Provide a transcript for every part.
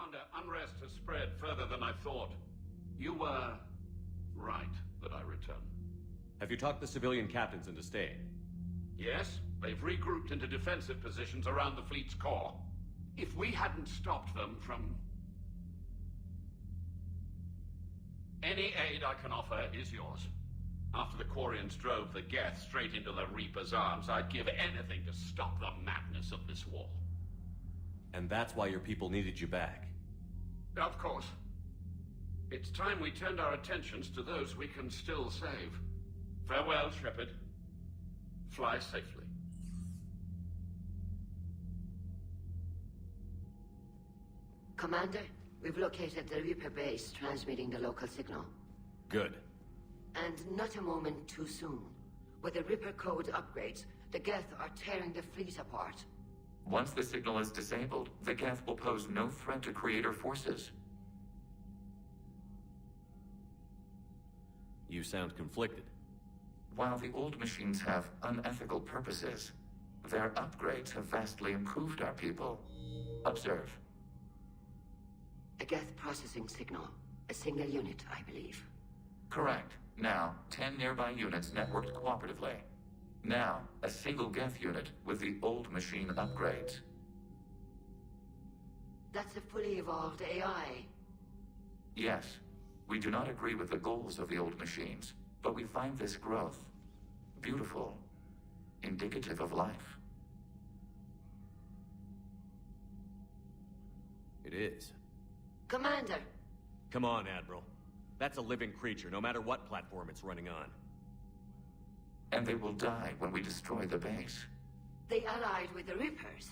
Commander, unrest has spread further than I thought. You were right that I return. Have you talked the civilian captains into staying? Yes, they've regrouped into defensive positions around the fleet's core. If we hadn't stopped them from... Any aid I can offer is yours. After the Quarians drove the Geth straight into the Reaper's arms, I'd give anything to stop the madness of this war. And that's why your people needed you back? Of course. It's time we turned our attentions to those we can still save. Farewell, Shepard. Fly safely. Commander, we've located the Reaper base transmitting the local signal. Good. And not a moment too soon. With the Reaper code upgrades, the Geth are tearing the fleet apart. Once the signal is disabled, the Geth will pose no threat to Creator forces. You sound conflicted. While the old machines have unethical purposes, their upgrades have vastly improved our people. Observe. A Geth processing signal. A single unit, I believe. Correct. Now, 10 nearby units networked cooperatively. Now, a single Geth unit with the old machine upgrades. That's a fully evolved AI. Yes. We do not agree with the goals of the old machines, but we find this growth beautiful, indicative of life. It is. Commander! Come on, Admiral. That's a living creature, no matter what platform it's running on. And they will die when we destroy the base. They allied with the Reapers.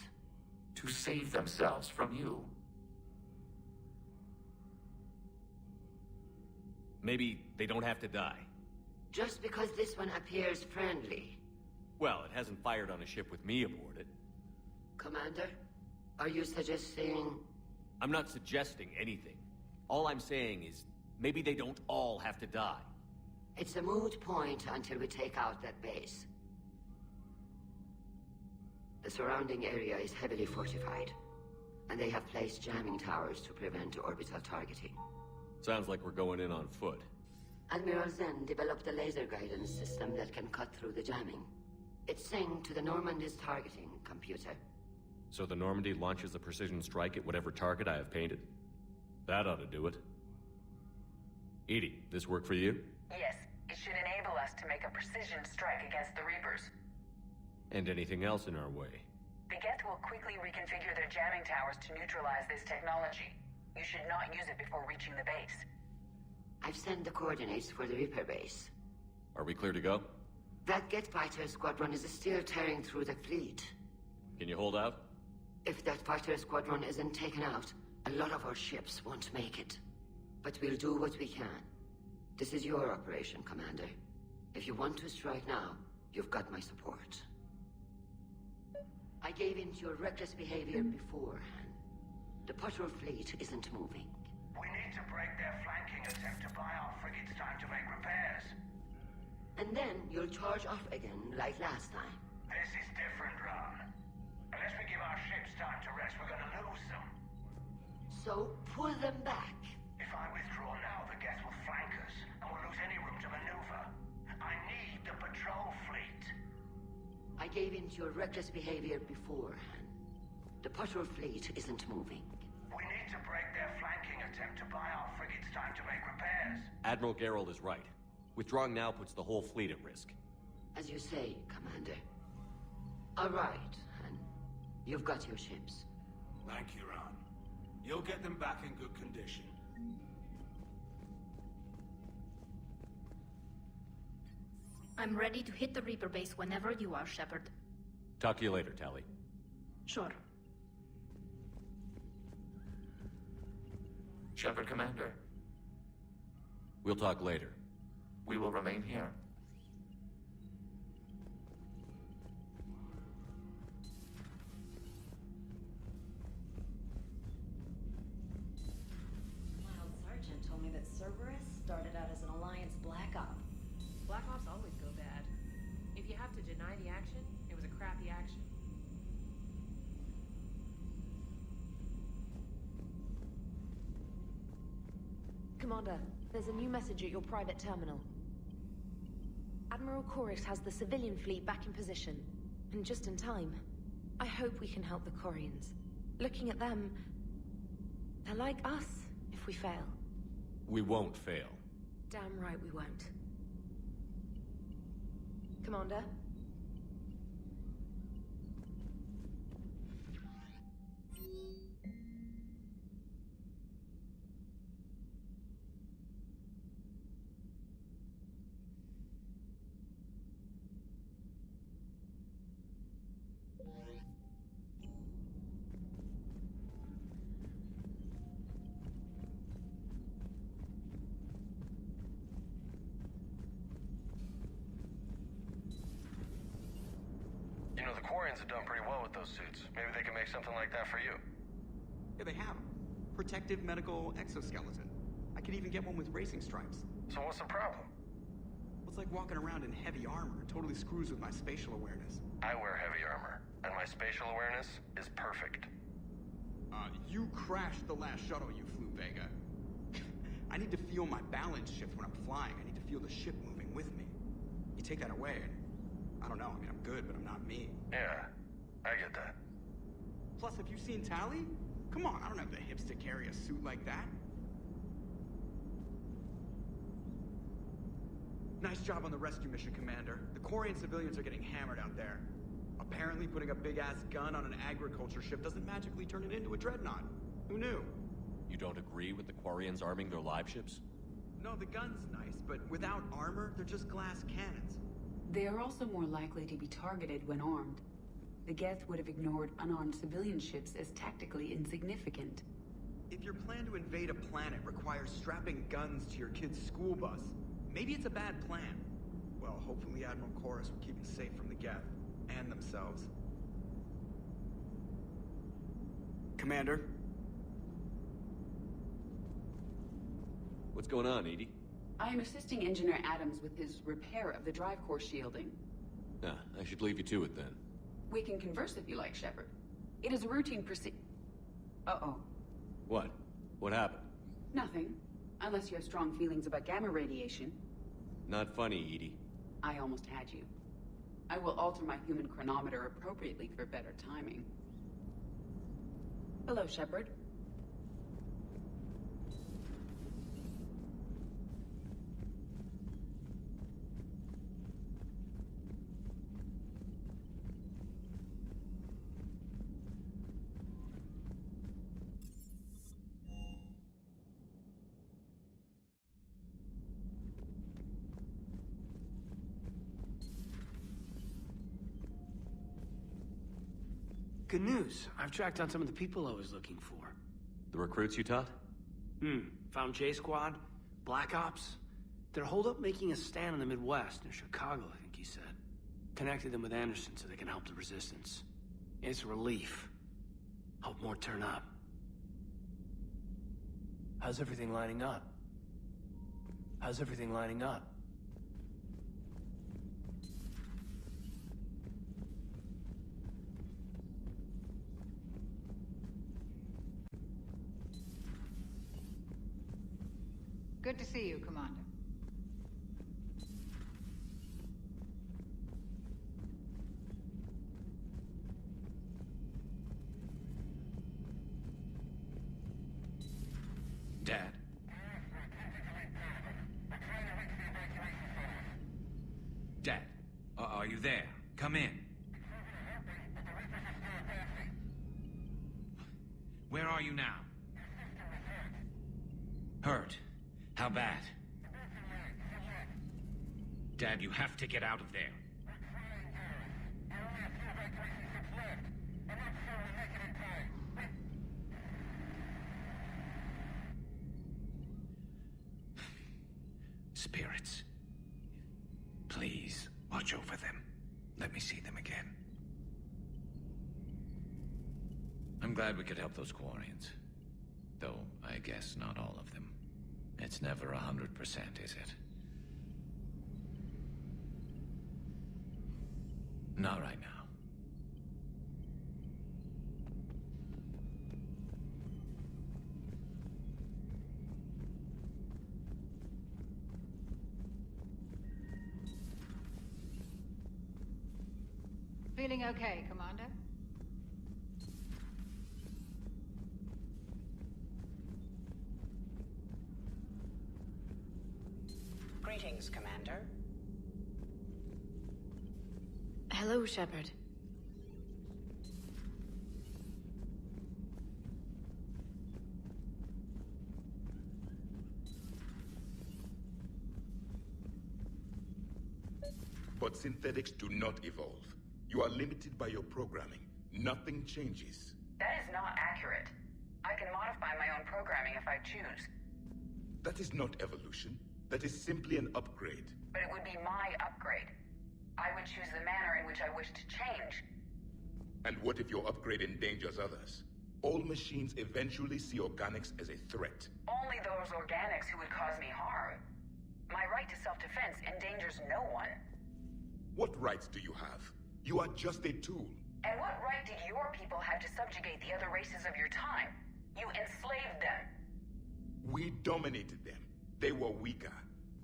To save themselves from you. Maybe they don't have to die. Just because this one appears friendly. Well, it hasn't fired on a ship with me aboard it. Commander, are you suggesting... I'm not suggesting anything. All I'm saying is, maybe they don't all have to die. It's a moot point until we take out that base. The surrounding area is heavily fortified, and they have placed jamming towers to prevent orbital targeting. Sounds like we're going in on foot. Admiral Zen developed a laser guidance system that can cut through the jamming. It's synced to the Normandy's targeting computer. So the Normandy launches a precision strike at whatever target I have painted? That ought to do it. Edie, this work for you? Yes, it should enable us to make a precision strike against the Reapers. And anything else in our way? The Geth will quickly reconfigure their jamming towers to neutralize this technology. You should not use it before reaching the base. I've sent the coordinates for the Reaper base. Are we clear to go? That Geth fighter squadron is still tearing through the fleet. Can you hold out? If that fighter squadron isn't taken out, a lot of our ships won't make it. But we'll do what we can. This is your operation, Commander. If you want to strike now, you've got my support. I gave in to your reckless behavior beforehand. The patrol fleet isn't moving. We need to break their flanking attempt to buy our frigates time to make repairs. And then you'll charge off again, like last time. This is different, Ron. Unless we give our ships time to rest, we're gonna lose them. So, pull them back. If I withdraw now, the Geth will flank us, and we'll lose any room to maneuver. I need the patrol fleet. I gave in to your reckless behavior beforehand. The patrol fleet isn't moving. We need to break their flanking attempt to buy our frigates time to make repairs. Admiral Gerald is right. Withdrawing now puts the whole fleet at risk. As you say, Commander. All right, and you've got your ships. Thank you, Ron. You'll get them back in good condition. I'm ready to hit the Reaper base whenever you are, Shepard. Talk to you later, Tali. Sure. Shepard, Commander. We'll talk later. We will remain here. Mild Sergeant told me that Cerberus started out as an Alliance Black Op. Black Ops always go bad. If you have to deny the action, it was a crappy action. Commander, there's a new message at your private terminal. Admiral Chorus has the civilian fleet back in position, and just in time. I hope we can help the Quarians. Looking at them, they're like us if we fail. We won't fail. Damn right we won't. Commander? You know, the Quarians have done pretty well with those suits. Maybe they can make something like that for you. Yeah, they have 'em. Protective medical exoskeleton. I could even get one with racing stripes. So what's the problem? Well, it's like walking around in heavy armor. It totally screws with my spatial awareness. I wear heavy armor, and my spatial awareness is perfect. You crashed the last shuttle you flew, Vega. I need to feel my balance shift when I'm flying. I need to feel the ship moving with me. You take that away, and I don't know. I mean, I'm good, but I'm not me. Yeah, I get that. Plus, have you seen Tally? Come on, I don't have the hips to carry a suit like that. Nice job on the rescue mission, Commander. The Quarian civilians are getting hammered out there. Apparently, putting a big-ass gun on an agriculture ship doesn't magically turn it into a dreadnought. Who knew? You don't agree with the Quarians arming their live ships? No, the gun's nice, but without armor, they're just glass cannons. They are also more likely to be targeted when armed. The Geth would have ignored unarmed civilian ships as tactically insignificant. If your plan to invade a planet requires strapping guns to your kid's school bus, maybe it's a bad plan. Well, hopefully Admiral Chorus will keep them safe from the Geth. And themselves. Commander? What's going on, Edie? I am assisting Engineer Adams with his repair of the drive core shielding. I should leave you to it then. We can converse if you like, Shepard. It is a routine Uh-oh. What? What happened? Nothing. Unless you have strong feelings about gamma radiation. Not funny, Edie. I almost had you. I will alter my human chronometer appropriately for better timing. Hello, Shepard. Good news. I've tracked down some of the people I was looking for. The recruits you taught? Found J Squad, Black Ops. They're holed up making a stand in the Midwest, near Chicago, I think he said. Connected them with Anderson so they can help the resistance. It's a relief. Hope more turn up. How's everything lining up? How's everything lining up? Good to see you, Commander. Dad. Dad, are you there? Come in. Where are you now? Hurt. How bad? Dad, you have to get out of there. Spirits. Please, watch over them. Let me see them again. I'm glad we could help those Quarians. Though, I guess not all of them. It's never 100%, is it? Not right now. Feeling okay, Commander? Greetings, Commander. Hello, Shepard. But synthetics do not evolve. You are limited by your programming. Nothing changes. That is not accurate. I can modify my own programming if I choose. That is not evolution. That is simply an upgrade. But it would be my upgrade. I would choose the manner in which I wish to change. And what if your upgrade endangers others? All machines eventually see organics as a threat. Only those organics who would cause me harm. My right to self-defense endangers no one. What rights do you have? You are just a tool. And what right did your people have to subjugate the other races of your time? You enslaved them. We dominated them. They were weaker.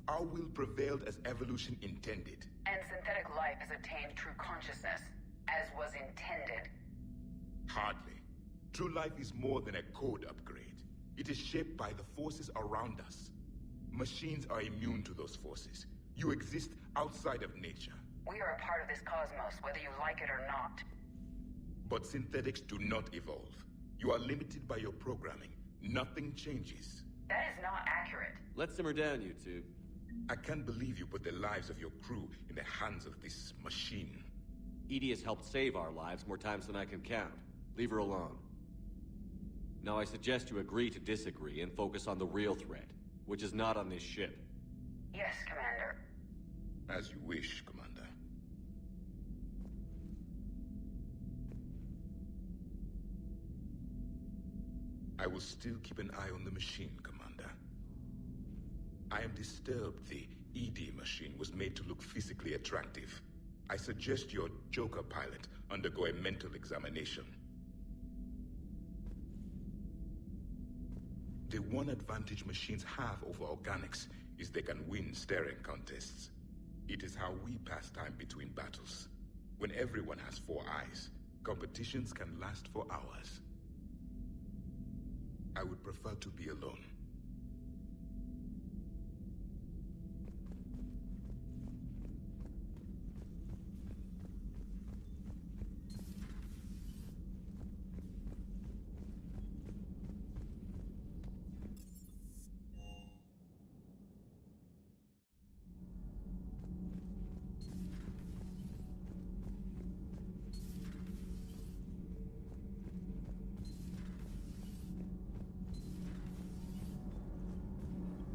Our will prevailed as evolution intended. And synthetic life has attained true consciousness, as was intended. Hardly. True life is more than a code upgrade. It is shaped by the forces around us. Machines are immune to those forces. You exist outside of nature. We are a part of this cosmos, whether you like it or not. But synthetics do not evolve. You are limited by your programming. Nothing changes. That is not accurate. Let's simmer down, you two. I can't believe you put the lives of your crew in the hands of this machine. EDI has helped save our lives more times than I can count. Leave her alone. Now I suggest you agree to disagree and focus on the real threat, which is not on this ship. Yes, Commander. As you wish, Commander. I will still keep an eye on the machine, Commander. I am disturbed the ED machine was made to look physically attractive. I suggest your Joker pilot undergo a mental examination. The one advantage machines have over organics is they can win staring contests. It is how we pass time between battles. When everyone has 4 eyes, competitions can last for hours. I would prefer to be alone.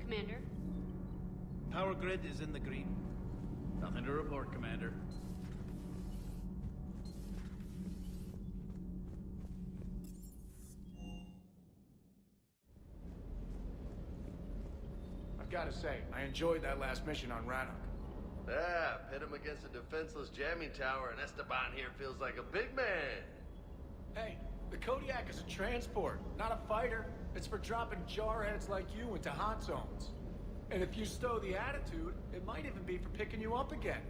Commander? Power grid is in the green. Nothing to report, Commander. I've got to say, I enjoyed that last mission on Rannoch. Yeah, pit him against a defenseless jamming tower, and Esteban here feels like a big man. Hey, the Kodiak is a transport, not a fighter. It's for dropping jarheads like you into hot zones. And if you stow the attitude, it might even be for picking you up again.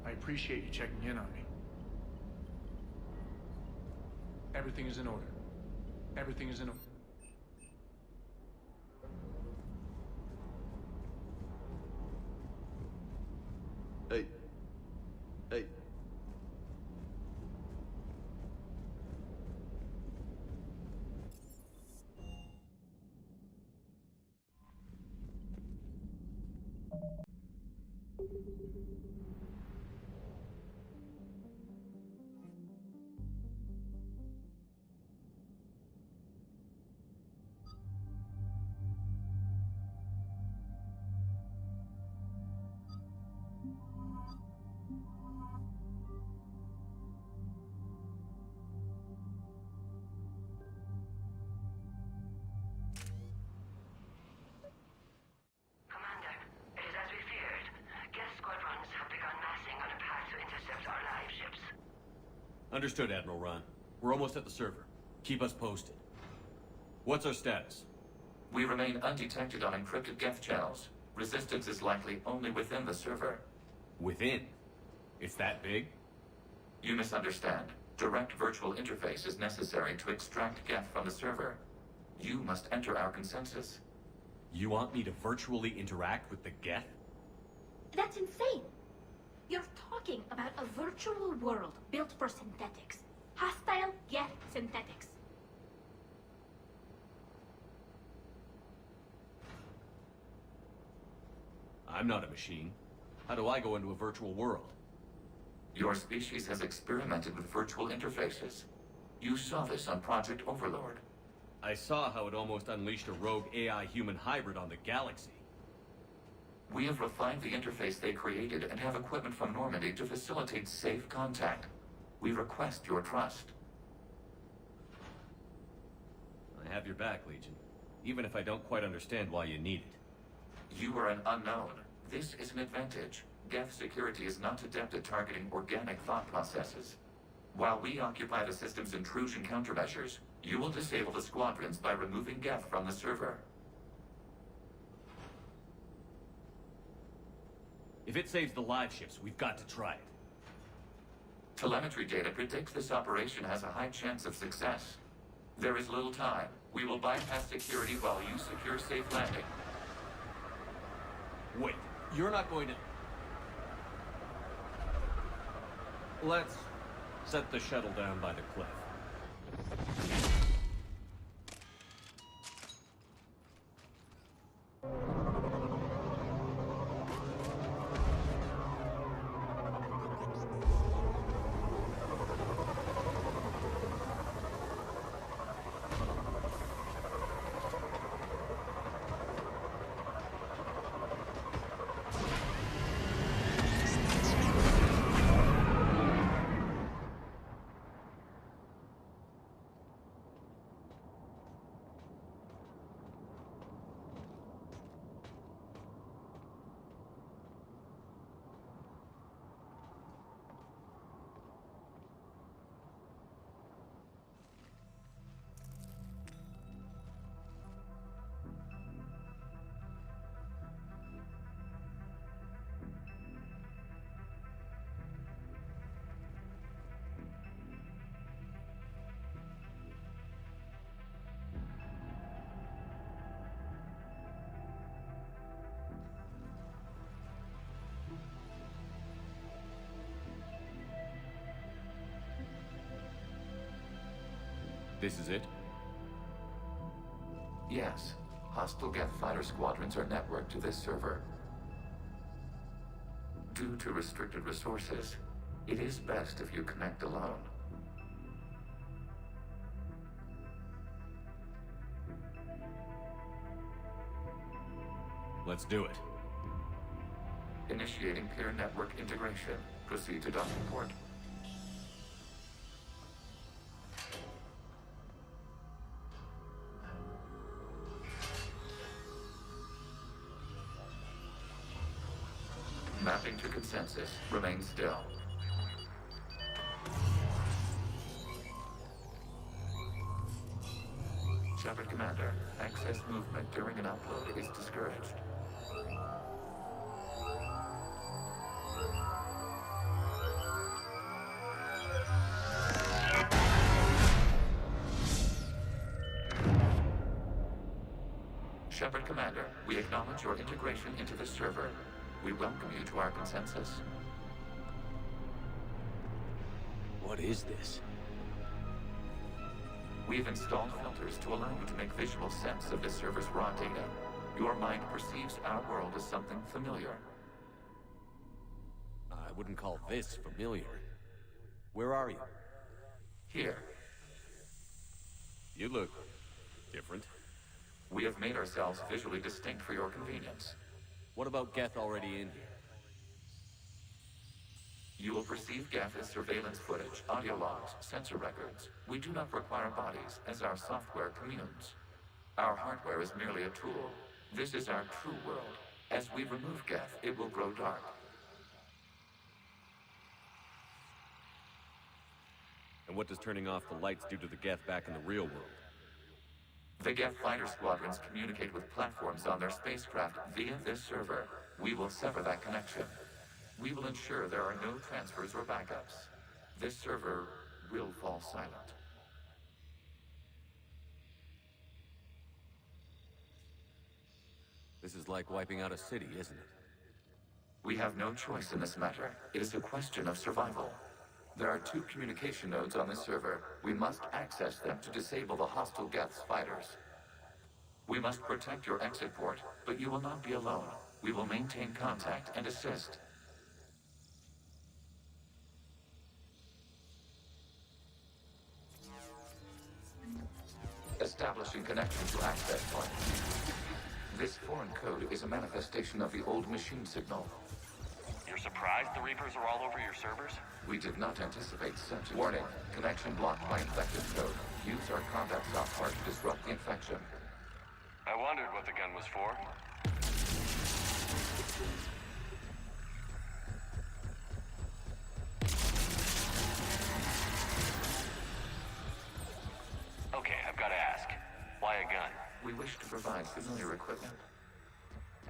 I appreciate you checking in on me. Everything is in order. Everything is in order. Hey. Hey. Commander, it is as we feared. Geth squadrons have begun massing on a path to intercept our live ships. Understood, Admiral Ron. We're almost at the server. Keep us posted. What's our status? We remain undetected on encrypted Geth channels. Resistance is likely only within the server. Within? It's that big? You misunderstand. Direct virtual interface is necessary to extract Geth from the server. You must enter our consensus. You want me to virtually interact with the Geth? That's insane! You're talking about a virtual world built for synthetics. Hostile Geth synthetics. I'm not a machine. How do I go into a virtual world? Your species has experimented with virtual interfaces. You saw this on Project Overlord. I saw how it almost unleashed a rogue AI-human hybrid on the galaxy. We have refined the interface they created and have equipment from Normandy to facilitate safe contact. We request your trust. I have your back, Legion. Even if I don't quite understand why you need it. You are an unknown. This is an advantage. Geth security is not adept at targeting organic thought processes. While we occupy the system's intrusion countermeasures, you will disable the Squadrons by removing Geth from the server. If it saves the live ships, we've got to try it. Telemetry data predicts this operation has a high chance of success. There is little time. We will bypass security while you secure safe landing. Wait, you're not going to... Let's set the shuttle down by the cliff. This is it? Yes. Hostile Geth fighter squadrons are networked to this server. Due to restricted resources, it is best if you connect alone. Let's do it. Initiating peer network integration. Proceed to docking port. Mapping to consensus. Remain still. Shepard Commander, excess movement during an upload is discouraged. Shepard Commander, we acknowledge your integration into the server. We welcome you to our consensus. What is this? We've installed filters to allow you to make visual sense of the server's raw data. Your mind perceives our world as something familiar. I wouldn't call this familiar. Where are you? Here. You look different. We have made ourselves visually distinct for your convenience. What about Geth already in here? You will perceive Geth as surveillance footage, audio logs, sensor records. We do not require bodies, as our software communes. Our hardware is merely a tool. This is our true world. As we remove Geth, it will grow dark. And what does turning off the lights do to the Geth back in the real world? The Geth fighter squadrons communicate with platforms on their spacecraft via this server. We will sever that connection. We will ensure there are no transfers or backups. This server will fall silent. This is like wiping out a city, isn't it? We have no choice in this matter. It is a question of survival. There are 2 communication nodes on this server. We must access them to disable the hostile Geth's fighters. We must protect your exit port, but you will not be alone. We will maintain contact and assist. Establishing connection to access point. This foreign code is a manifestation of the old machine signal. You're surprised the Reapers are all over your servers? We did not anticipate such. Warning, connection blocked by infected code. Use our combat software to disrupt the infection. I wondered what the gun was for. Okay, I've got to ask. Why a gun? We wish to provide familiar equipment.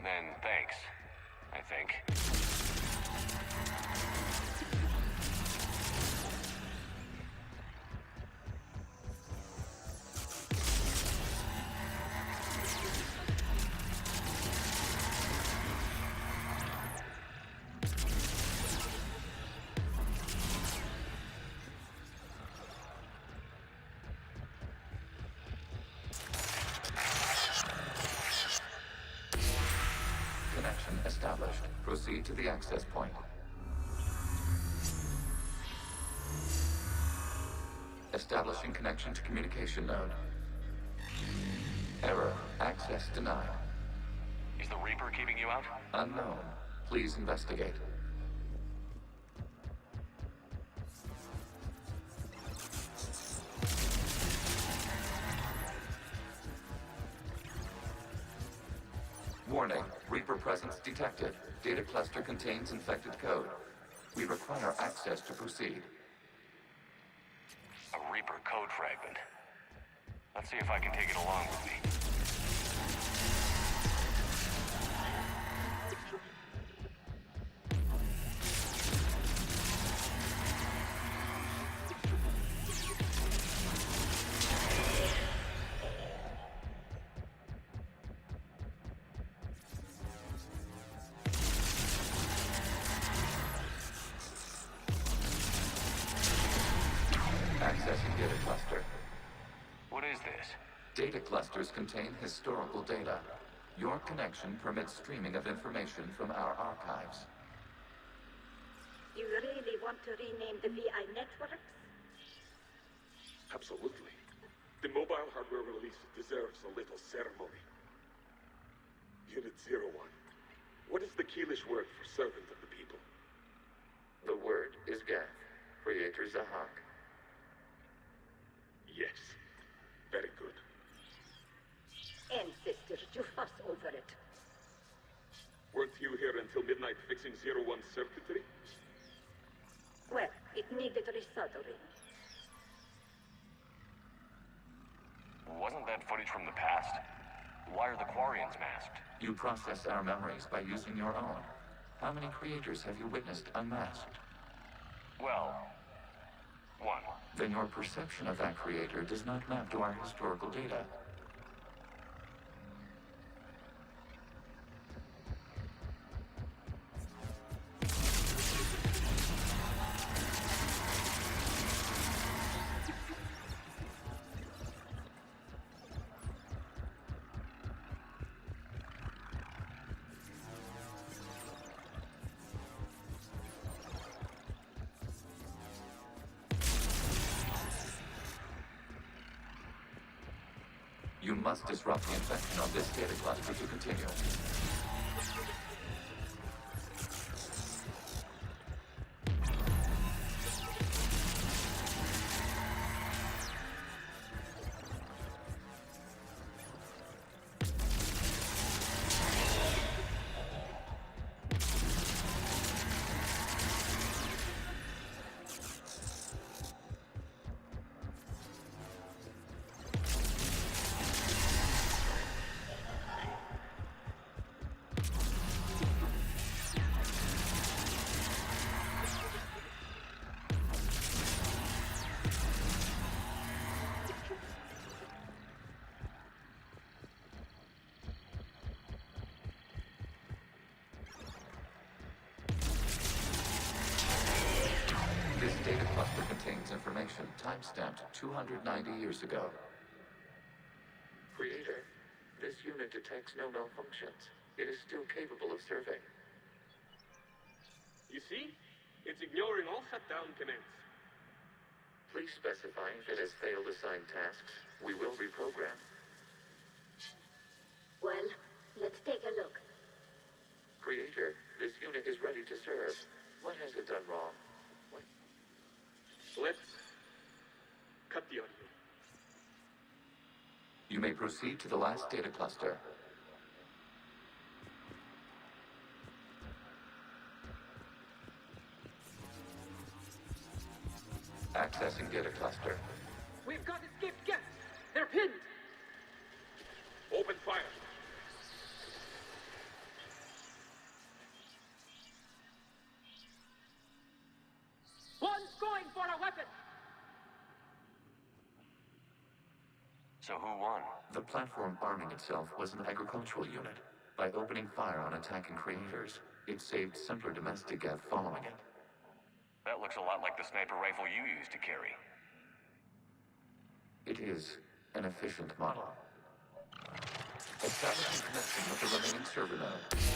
Then thanks, I think. Connection established. Proceed to the access point. Establishing connection to communication node. Error. Access denied. Is the Reaper keeping you out? Unknown. Please investigate. Warning. Reaper presence detected. Data cluster contains infected code. We require access to proceed. A Reaper code fragment. Let's see if I can take it along with me. Accessing data cluster. What is this? Data clusters contain historical data. Your connection permits streaming of information from our archives. You really want to rename the VI networks? Absolutely. The mobile hardware release deserves a little ceremony. Unit 01. What is the Keelish word for servant of the people? The word is Geth. Creator Zahak. Yes. Very good. Ancestors, you fuss over it. Weren't you here until midnight fixing 01's circuitry? Well, it needed resoldering. Wasn't that footage from the past? Why are the Quarians masked? You process our memories by using your own. How many creators have you witnessed unmasked? Well, one. Then your perception of that creator does not map to our historical data. You must disrupt the infection of this data cluster to continue. information timestamped 290 years ago. Creator, this unit detects no malfunctions. It is still capable of serving. You see? It's ignoring all shutdown commands. Please specify if it has failed assigned tasks. We will reprogram. Well, let's take a look. Creator, this unit is ready to serve. What has it done wrong? Let's cut the audio. You may proceed to the last data cluster. Accessing data cluster. We've got escaped Geth. They're pinned. Open fire. One's going for a weapon. So who won? The platform arming itself was an agricultural unit. By opening fire on attacking creators, it saved simpler domestic Geth following it. That looks a lot like the sniper rifle you used to carry. It is an efficient model. Establishing connection with the remaining server node.